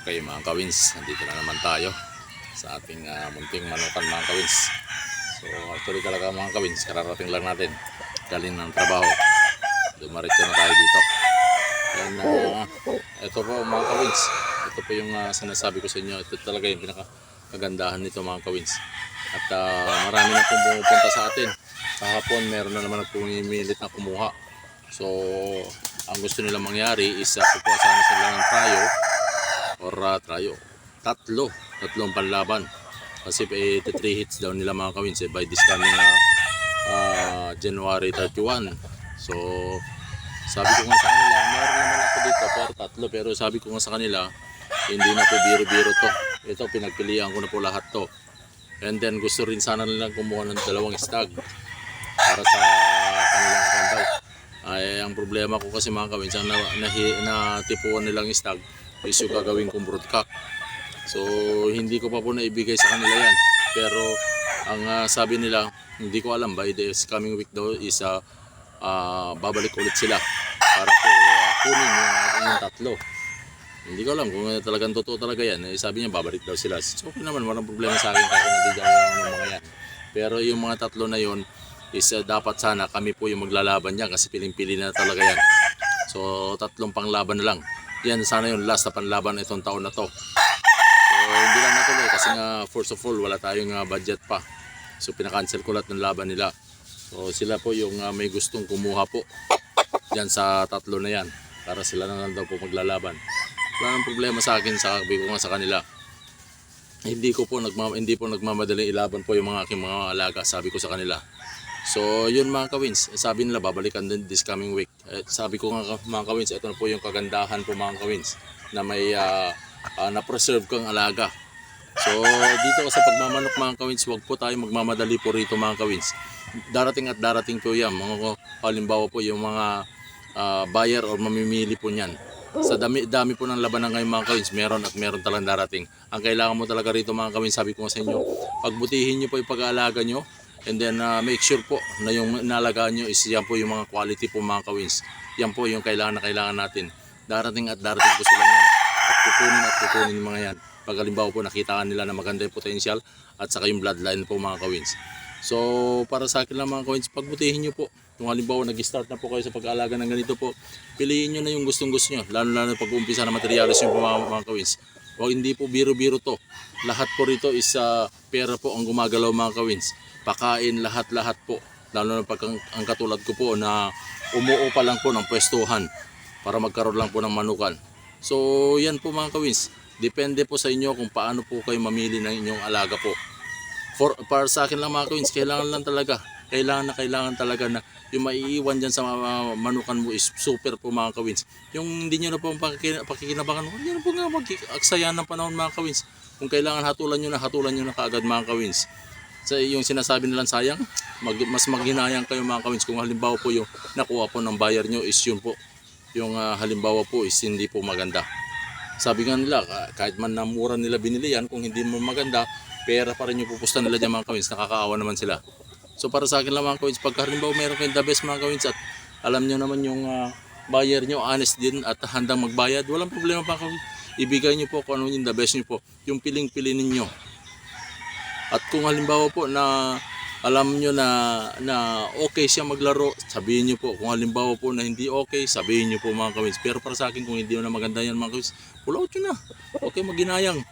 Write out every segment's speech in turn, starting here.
Okay mga kawins, nandito na naman tayo sa ating munting manukan mga kawins. So actually talaga mga kawins, kararating lang natin galing ng trabaho. Dumaritso na tayo dito. And ito po mga kawins, ito po yung sinasabi ko sa inyo. Ito talaga yung pinakagandahan nito mga kawins. At marami na pong pumupunta sa atin. Kahapon meron na naman pumimilit na kumuha. So ang gusto nila mangyari is kukuha sana sila ng tryo, tatlong panlaban kasi 3 hits daw nila mga kawins by this coming January 31. So sabi ko nga sa kanila, meron naman ako dito pero sabi ko nga sa kanila, hindi na po biro-biro to. Ito pinagpilian ko na po lahat to. And then gusto rin sana nilang kumuha ng 2 stag para sa kanilang kandaw. Ay ang problema ko kasi mga kawins, ang natipuan nilang stag is yung gagawin kong broodcock. So hindi ko pa po naibigay sa kanila yan. Pero ang sabi nila, hindi ko alam, by this coming week daw is babalik ulit sila para po kunin yung 3. Hindi ko alam kung talagang totoo talaga yan. Sabi niya babalik daw sila. So okay naman, walang problema sa akin kasi nabigyan yung mga yan. Pero yung mga 3 na yon is dapat sana kami po yung maglalaban niya kasi piling-pili na talaga yan. So 3 panglaban na lang. Yan sana yung last na panlaban itong taon na to. So hindi lang natuloy kasi nga first of all wala tayong budget pa. So pinakancel ko lahat ng laban nila. So sila po yung may gustong kumuha po yan sa 3 na yan para sila na lang daw po maglalaban. Wala nang problema sa akin, sabi ko nga sa kanila. Hindi po nagmamadaling ilaban po yung mga aking mga alaga, sabi ko sa kanila. So yun mga kawins, sabi nila babalikan din this coming week. Sabi ko nga mga kawins, ito na po yung kagandahan po mga kawins na may na-preserve kang alaga. So dito sa pagmamanok mga kawins, huwag po tayo magmamadali po rito mga kawins. Darating at darating po yan. Halimbawa po yung mga buyer or mamimili po niyan. Sa dami po ng labanan ngayon mga kawins, meron talagang darating. Ang kailangan mo talaga rito mga kawins, sabi ko nga sa inyo, pagbutihin nyo po yung pag-aalaga nyo. And then make sure po na yung inalagaan nyo is yan po yung mga quality po mga kawins. Yan po yung kailangan natin. Darating at darating po sila yan. At kukunin yung mga yan. Pag halimbawa po nakita nila na maganda yung potential at saka yung bloodline po mga kawins. So para sa akin lang mga kawins, pagbutihin nyo po. Kung halimbawa nag-start na po kayo sa pag-aalaga ng ganito po, piliin nyo na yung gustong nyo. Lalo pag-uumpisa na materialis yung mga kawins. O hindi po biro-biro to. Lahat po rito is pera po ang gumagalaw mga kawins. Pakain lahat po. Lalo na pag ang katulad ko po na umuo pa lang po ng pwestuhan para magkaroon lang po ng manukan. So yan po mga kawins. Depende po sa inyo kung paano po kayo mamili ng inyong alaga po. Para sa akin lang mga kawins, kailangan talaga na yung maiiwan dyan sa manukan mo is super po mga kawins. Yung hindi nyo na po pakikinabangan, hindi nyo na po nga mag-aksayan ng panahon mga kawins. Kung kailangan hatulan nyo na kaagad mga kawins. So, yung sinasabi nilang sayang, mas maghinayang kayo mga kawins kung halimbawa po yung nakuha po ng buyer nyo is yun po. Yung halimbawa po is hindi po maganda. Sabi nga nila, kahit man na mura nila binili yan, kung hindi mo maganda, pera pa rin yung pupusta nila dyan mga kawins, nakakaawa naman sila. So para sa akin lang mga kawins, pagka halimbawa meron kayong the best mga kawins at alam nyo naman yung buyer nyo, honest din at handang magbayad, walang problema mga kawins. Ibigay nyo po kung ano yung the best nyo po, yung piling-pili ninyo. At kung halimbawa po na alam nyo na okay siya maglaro, sabihin nyo po. Kung halimbawa po na hindi okay, sabihin nyo po mga kawins. Pero para sa akin, kung hindi na maganda yan mga kawins, pull out nyo na. Okay, maghinayang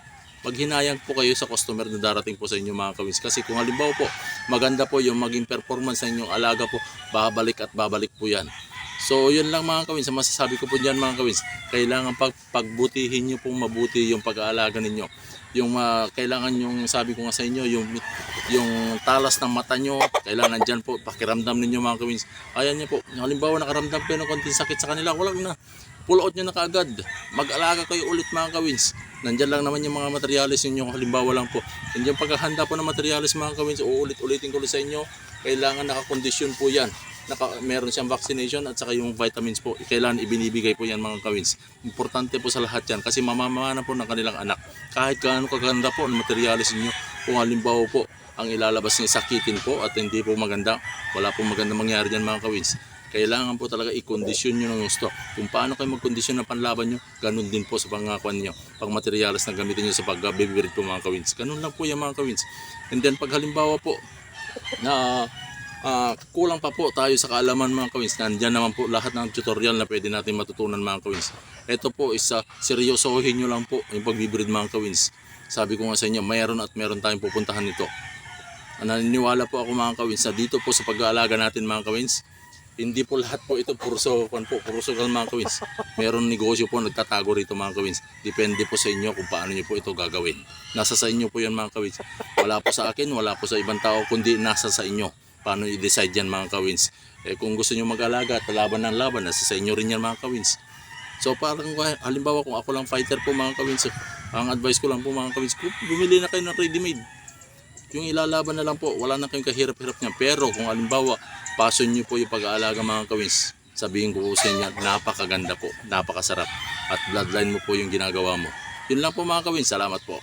po kayo sa customer na darating po sa inyo mga kawins. Kasi kung halimbawa po, maganda po yung maging performance sa inyong alaga po, babalik po yan. So yun lang mga kawins, masasabi ko po dyan mga kawins, kailangan pagbutihin nyo pong mabuti yung pag-aalaga ninyo. Yung kailangan yung sabi ko nga sa inyo, yung talas ng mata nyo, kailangan dyan po, pakiramdam ninyo mga kawins. Ayan nyo po, halimbawa nakaramdam kayo ng konting sakit sa kanila, walang na, pull out nyo na kaagad. Mag-alaga kayo ulit mga kawins. Nandyan lang naman yung mga materialis ninyo, halimbawa lang po. And yung paghahanda po ng materialis mga kawins, uulit-ulitin ko ulit sa inyo, kailangan nakakondisyon po yan. Meron siyang vaccination at saka yung vitamins po, kailangan ibinibigay po yan mga kawins. Importante po sa lahat yan kasi mamamana po ng kanilang anak. Kahit gaano kaganda po ang materialis niyo, kung halimbawa po ang ilalabas niya sakitin po at hindi po maganda, wala pong maganda mangyari dyan mga kawins. Kailangan po talaga i-kondisyon nyo ng gusto. Kung paano kayo mag-kondisyon ng panlaban nyo, ganun din po sa pangkakuan nyo. Pang materials na gamitin nyo sa pag-bibird po mga kawins. Ganun lang po yung mga kawins. And then pag halimbawa po na kulang pa po tayo sa kaalaman mga kawins, nandyan naman po lahat ng tutorial na pwede natin matutunan mga kawins. Ito po is seryosohin nyo lang po yung pagbibird mga kawins. Sabi ko nga sa inyo, mayroon at meron tayong pupuntahan nito. Naniniwala po ako mga kawins na dito po sa pag-aalaga natin mga kawins, hindi po lahat po ito puro sugal mga kawins. Meron negosyo po nagtatago rito mga kawins. Depende po sa inyo kung paano nyo po ito gagawin. Nasa sa inyo po yan mga kawins. Wala po sa akin, wala po sa ibang tao, kundi nasa sa inyo. Paano i-decide yan mga kawins. Kung gusto nyo mag-alaga at laban ng laban, nasa sa inyo rin yan mga kawins. So parang halimbawa kung ako lang fighter po mga kawins, ang advice ko lang po mga kawins, bumili na kayo ng ready-made. Yung ilalaban na lang po, wala na kayong kahirap-hirap niya. Pero kung halimbawa, passion nyo po yung pag-aalaga mga kawins, sabihin ko sa inyo, napakaganda po, napakasarap. At bloodline mo po yung ginagawa mo. Yun lang po mga kawins, salamat po.